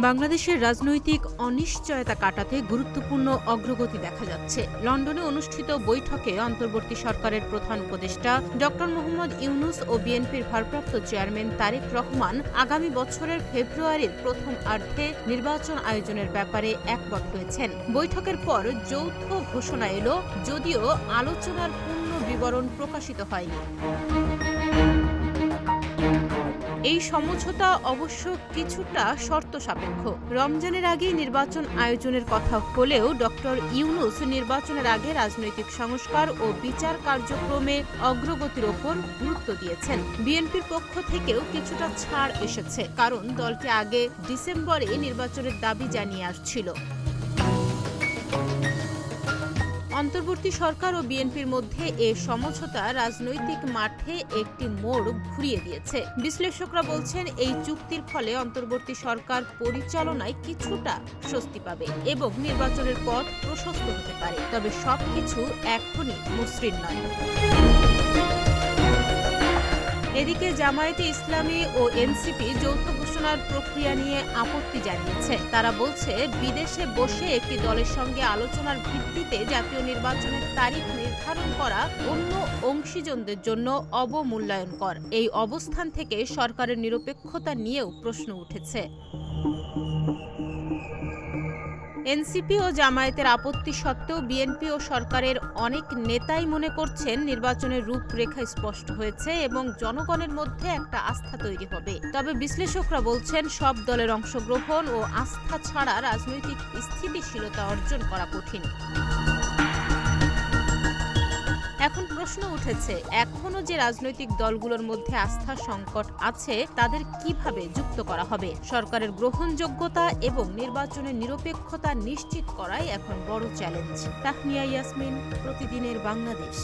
বাংলাদেশের রাজনৈতিক অনিশ্চয়তা কাটাতে গুরুত্বপূর্ণ অগ্রগতি দেখা যাচ্ছে। লন্ডনে অনুষ্ঠিত বৈঠকে অন্তর্বর্তী সরকারের প্রধান উপদেষ্টা ড. মোহাম্মদ ইউনূস ও বিএনপির ভারপ্রাপ্ত চেয়ারম্যান তারেক রহমান আগামী বছরের ফেব্রুয়ারির প্রথমার্ধে নির্বাচন আয়োজনের ব্যাপারে একমত হয়েছেন। বৈঠকের পর যৌথ ঘোষণা এলো, যদিও আলোচনার পূর্ণ বিবরণ প্রকাশিত হয়নি। এই সমঝোতা অবশ্য কিছুটা শর্ত সাপেক্ষ। রমজানের আগে নির্বাচন আয়োজনের কথা হলেও ড. ইউনূস নির্বাচনের আগে রাজনৈতিক সংস্কার ও বিচার কার্যক্রমে অগ্রগতির ওপর গুরুত্ব দিয়েছেন। বিএনপির পক্ষ থেকেও কিছুটা ছাড় এসেছে, কারণ দলটি আগে ডিসেম্বরে নির্বাচনের দাবি জানিয়ে আসছিল। অন্তর্বর্তী সরকার ও বিএনপির মধ্যে এ সমঝোতা রাজনৈতিক মাঠে একটি মোড় ঘুরিয়ে দিয়েছে। বিশ্লেষকরা বলছেন, এই চুক্তির ফলে অন্তর্বর্তী সরকার পরিচালনায় কিছুটা স্বস্তি পাবে এবং নির্বাচনের পথ প্রশস্ত হতে পারে। তবে সবকিছু এখনই মসৃণ নয়। এদিকে জামায়াতে ইসলামী ও এনসিপি যৌথ ঘোষণার প্রক্রিয়া নিয়ে আপত্তি জানিয়েছে। তারা বলছে, বিদেশে বসে একটি দলের সঙ্গে আলোচনার ভিত্তিতে জাতীয় নির্বাচনের তারিখ নির্ধারণ করা অন্য অংশীজনদের জন্য অবমূল্যায়নকর। এই অবস্থান থেকে সরকারের নিরপেক্ষতা নিয়েও প্রশ্ন উঠেছে। এনসিপি ও জামায়াতের আপত্তি সত্ত্বেও বিএনপি ও সরকারের অনেক নেতাই মনে করছেন নির্বাচনের রূপরেখা স্পষ্ট হয়েছে এবং জনগণের মধ্যে একটা আস্থা তৈরি হবে। তবে বিশ্লেষকরা বলছেন, সব দলের অংশগ্রহণ ও আস্থা ছাড়া রাজনৈতিক স্থিতিশীলতা অর্জন করা কঠিন। এখন প্রশ্ন উঠেছে, এখনো যে রাজনৈতিক দলগুলোর মধ্যে আস্থা সংকট আছে তাদের কিভাবে যুক্ত করা হবে? সরকারের গ্রহণযোগ্যতা এবং নির্বাচনের নিরপেক্ষতা নিশ্চিত করাই এখন বড় চ্যালেঞ্জ। তাহনিয়া ইয়াসমিন, প্রতিদিনের বাংলাদেশ।